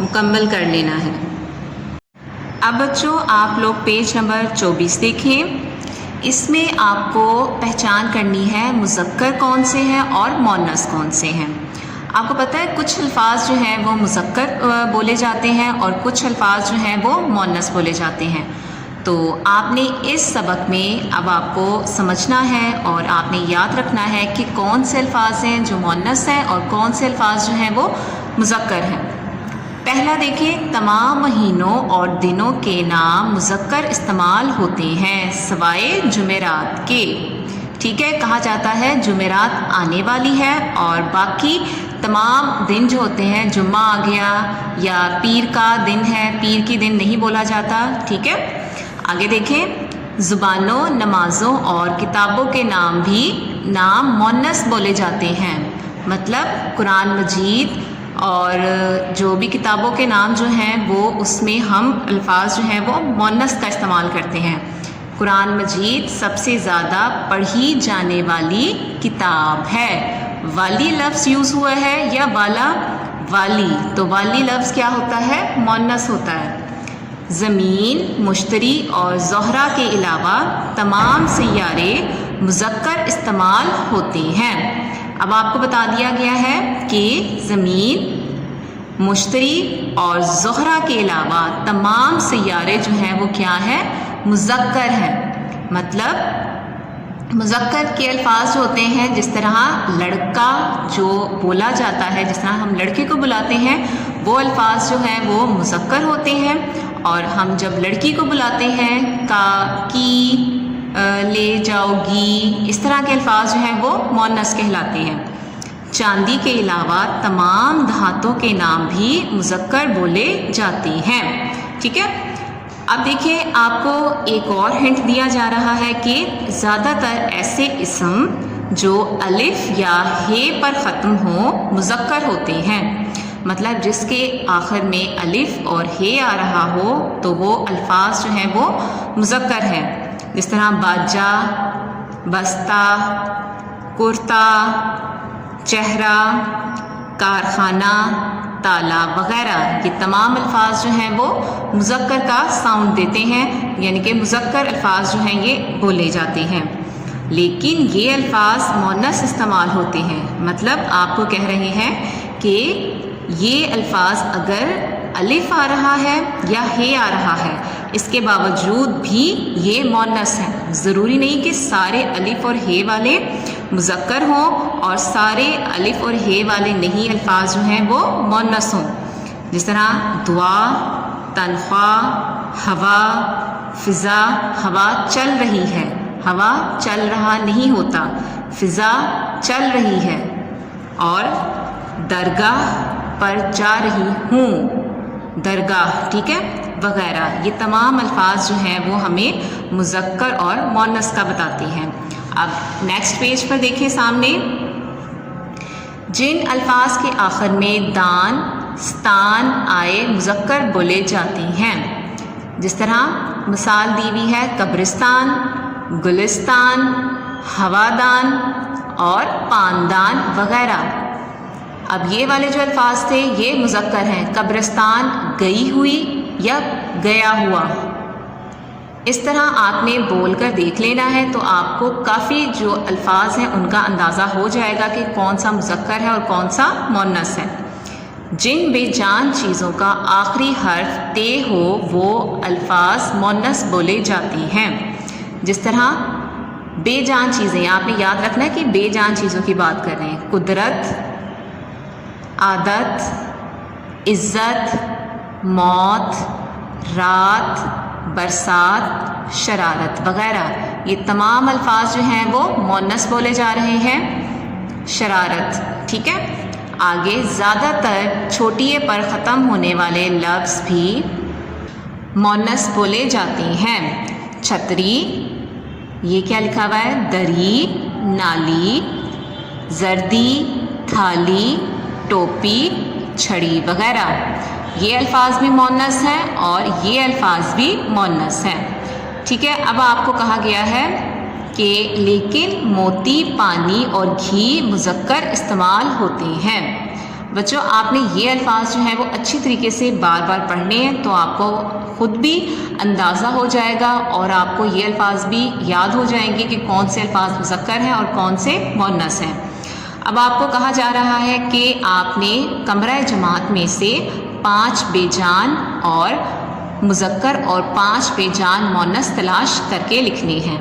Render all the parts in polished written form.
مکمل کر لینا ہے۔ اب بچوں آپ لوگ پیج نمبر 24 دیکھیں، اس میں آپ کو پہچان کرنی ہے مذکر کون سے ہیں اور مؤنث کون سے ہیں۔ آپ کو پتہ ہے کچھ الفاظ جو ہیں وہ مذکر بولے جاتے ہیں اور کچھ الفاظ جو ہیں وہ مؤنث بولے جاتے ہیں۔ تو آپ نے اس سبق میں اب آپ کو سمجھنا ہے اور آپ نے یاد رکھنا ہے کہ کون سے الفاظ ہیں جو مؤنث ہیں اور کون سے الفاظ جو ہیں وہ مذکر ہیں۔ پہلا دیکھیں، تمام مہینوں اور دنوں کے نام مذکر استعمال ہوتے ہیں سوائے جمعرات کے۔ ٹھیک ہے، کہا جاتا ہے جمعرات آنے والی ہے اور باقی تمام دن جو ہوتے ہیں، جمعہ آ گیا یا پیر کا دن ہے، پیر کی دن نہیں بولا جاتا۔ ٹھیک ہے، آگے دیکھیں، زبانوں، نمازوں اور کتابوں کے نام بھی نام مؤنث بولے جاتے ہیں، مطلب قرآن مجید اور جو بھی کتابوں کے نام جو ہیں وہ اس میں ہم الفاظ جو ہیں وہ مؤنث کا استعمال کرتے ہیں۔ قرآن مجید سب سے زیادہ پڑھی جانے والی کتاب ہے۔ والی لفظ یوز ہوا ہے یا والا؟ والی، تو والی لفظ کیا ہوتا ہے؟ مؤنث ہوتا ہے۔ زمین، مشتری اور زہرہ کے علاوہ تمام سیارے مذکر استعمال ہوتے ہیں۔ اب آپ کو بتا دیا گیا ہے کہ زمین، مشتری اور زہرہ کے علاوہ تمام سیارے جو ہیں وہ کیا ہیں؟ مذکر ہیں۔ مطلب مذکر کے الفاظ جو ہوتے ہیں، جس طرح لڑکا جو بولا جاتا ہے، جس طرح ہم لڑکے کو بلاتے ہیں، وہ الفاظ جو ہیں وہ مذکر ہوتے ہیں، اور ہم جب لڑکی کو بلاتے ہیں کا، کی، لے جاؤ گی، اس طرح کے الفاظ جو ہیں وہ مؤنث کہلاتے ہیں۔ چاندی کے علاوہ تمام دھاتوں کے نام بھی مذکر بولے جاتے ہیں۔ ٹھیک ہے، اب دیکھیں آپ کو ایک اور ہنٹ دیا جا رہا ہے کہ زیادہ تر ایسے اسم جو الف یا ہے پر ختم ہوں مذکر ہوتے ہیں، مطلب جس کے آخر میں الف اور ہے آ رہا ہو تو وہ الفاظ جو ہیں وہ مذکر ہیں، جس طرح باجا، بستہ، کرتا، چہرہ، کارخانہ، تالاب وغیرہ۔ یہ تمام الفاظ جو ہیں وہ مذکر کا ساؤنڈ دیتے ہیں، یعنی کہ مذکر الفاظ جو ہیں یہ بولے جاتے ہیں، لیکن یہ الفاظ مؤنث استعمال ہوتے ہیں۔ مطلب آپ کو کہہ رہے ہیں کہ یہ الفاظ اگر الف آ رہا ہے یا ہے آ رہا ہے، اس کے باوجود بھی یہ مؤنث ہیں۔ ضروری نہیں کہ سارے الف اور ہے والے مذکر ہوں اور سارے الف اور ہے والے نہیں الفاظ جو ہیں وہ مؤنث ہوں، جس طرح دعا، تنخواہ، ہوا، فضا۔ ہوا چل رہی ہے، ہوا چل رہا نہیں ہوتا، فضا چل رہی ہے۔ اور درگاہ پر جا رہی ہوں، درگاہ، ٹھیک ہے، وغیرہ۔ یہ تمام الفاظ جو ہیں وہ ہمیں مذکر اور مؤنث کا بتاتے ہیں۔ اب نیکسٹ پیج پر دیکھیں سامنے، جن الفاظ کے آخر میں دان، ستان آئے مذکر بولے جاتے ہیں، جس طرح مثال دی ہوئی ہے قبرستان، گلستان، ہوادان اور پاندان وغیرہ۔ اب یہ والے جو الفاظ تھے یہ مذکر ہیں، قبرستان گئی ہوئی یا گیا ہوا۔ اس طرح آپ نے بول کر دیکھ لینا ہے تو آپ کو کافی جو الفاظ ہیں ان کا اندازہ ہو جائے گا کہ کون سا مذکر ہے اور کون سا مؤنث ہے۔ جن بے جان چیزوں کا آخری حرف تے ہو وہ الفاظ مؤنث بولے جاتے ہیں، جس طرح بے جان چیزیں، آپ نے یاد رکھنا ہے کہ بے جان چیزوں کی بات کر رہے ہیں، قدرت، عادت، عزت، موت، رات، برسات، شرارت وغیرہ۔ یہ تمام الفاظ جو ہیں وہ مؤنث بولے جا رہے ہیں۔ شرارت، ٹھیک ہے۔ آگے زیادہ تر چھوٹیے پر ختم ہونے والے لفظ بھی مؤنث بولے جاتے ہیں۔ چھتری، یہ کیا لکھا ہوا ہے؟ دری، نالی، زردی، تھالی، ٹوپی، چھڑی وغیرہ۔ یہ الفاظ بھی مؤنث ہیں اور یہ الفاظ بھی مؤنث ہیں، ٹھیک ہے۔ اب آپ کو کہا گیا ہے کہ لیکن موتی، پانی اور گھی مذکر استعمال ہوتے ہیں۔ بچوں آپ نے یہ الفاظ جو ہیں وہ اچھی طریقے سے بار بار پڑھنے ہیں، تو آپ کو خود بھی اندازہ ہو جائے گا اور آپ کو یہ الفاظ بھی یاد ہو جائیں گے کہ کون سے الفاظ مذکر ہیں اور کون سے مؤنث ہیں۔ اب آپ کو کہا جا رہا ہے کہ آپ نے کمرہ جماعت میں سے 5 بے جان اور مذکر اور 5 بے جان مؤنث تلاش کر کے لکھنے ہیں۔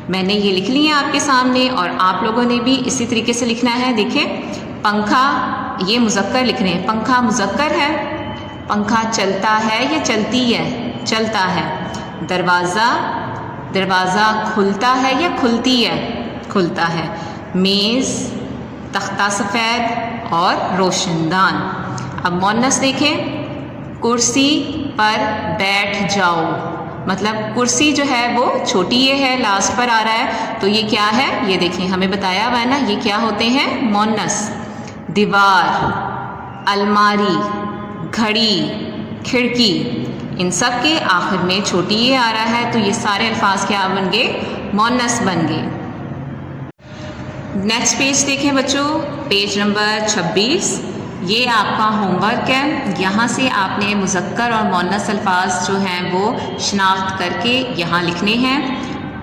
میں نے یہ لکھ لی ہیں آپ کے سامنے اور آپ لوگوں نے بھی اسی طریقے سے لکھنا ہے۔ دیکھیں پنکھا یہ مذکر لکھ رہے ہیں، پنکھا مذکر ہے، پنکھا چلتا ہے یا چلتی ہے؟ چلتا ہے۔ دروازہ، دروازہ کھلتا ہے یا کھلتی ہے؟ کھلتا ہے۔ میز، تختہ سفید اور روشن دان۔ اب مؤنث دیکھیں، کرسی پر بیٹھ جاؤ، مطلب کرسی جو ہے وہ چھوٹی یہ ہے، لاسٹ پر آ رہا ہے، تو یہ کیا ہے؟ یہ دیکھیں ہمیں بتایا ہوا ہے نا، یہ کیا ہوتے ہیں؟ مؤنث۔ دیوار، الماری، گھڑی، کھڑکی، ان سب کے آخر میں چھوٹی یہ آ رہا ہے، تو یہ سارے الفاظ کیا بن گئے؟ مؤنث بن گئے۔ نیکسٹ پیج دیکھیں بچوں، پیج نمبر 26، یہ آپ کا ہوم ورک ہے۔ یہاں سے آپ نے مذکر اور مؤنث الفاظ جو ہیں وہ شناخت کر کے یہاں لکھنے ہیں۔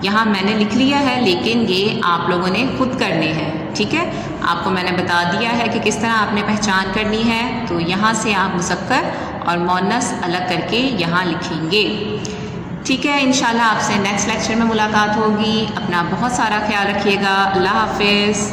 یہاں میں نے لکھ لیا ہے لیکن یہ آپ لوگوں نے خود کرنے ہیں، ٹھیک ہے؟ آپ کو میں نے بتا دیا ہے کہ کس طرح آپ نے پہچان کرنی ہے، تو یہاں سے آپ مذکر اور مؤنث الگ کر کے یہاں لکھیں گے، ٹھیک ہے؟ انشاءاللہ آپ سے نیکسٹ لیکچر میں ملاقات ہوگی۔ اپنا بہت سارا خیال رکھیے گا۔ اللہ حافظ۔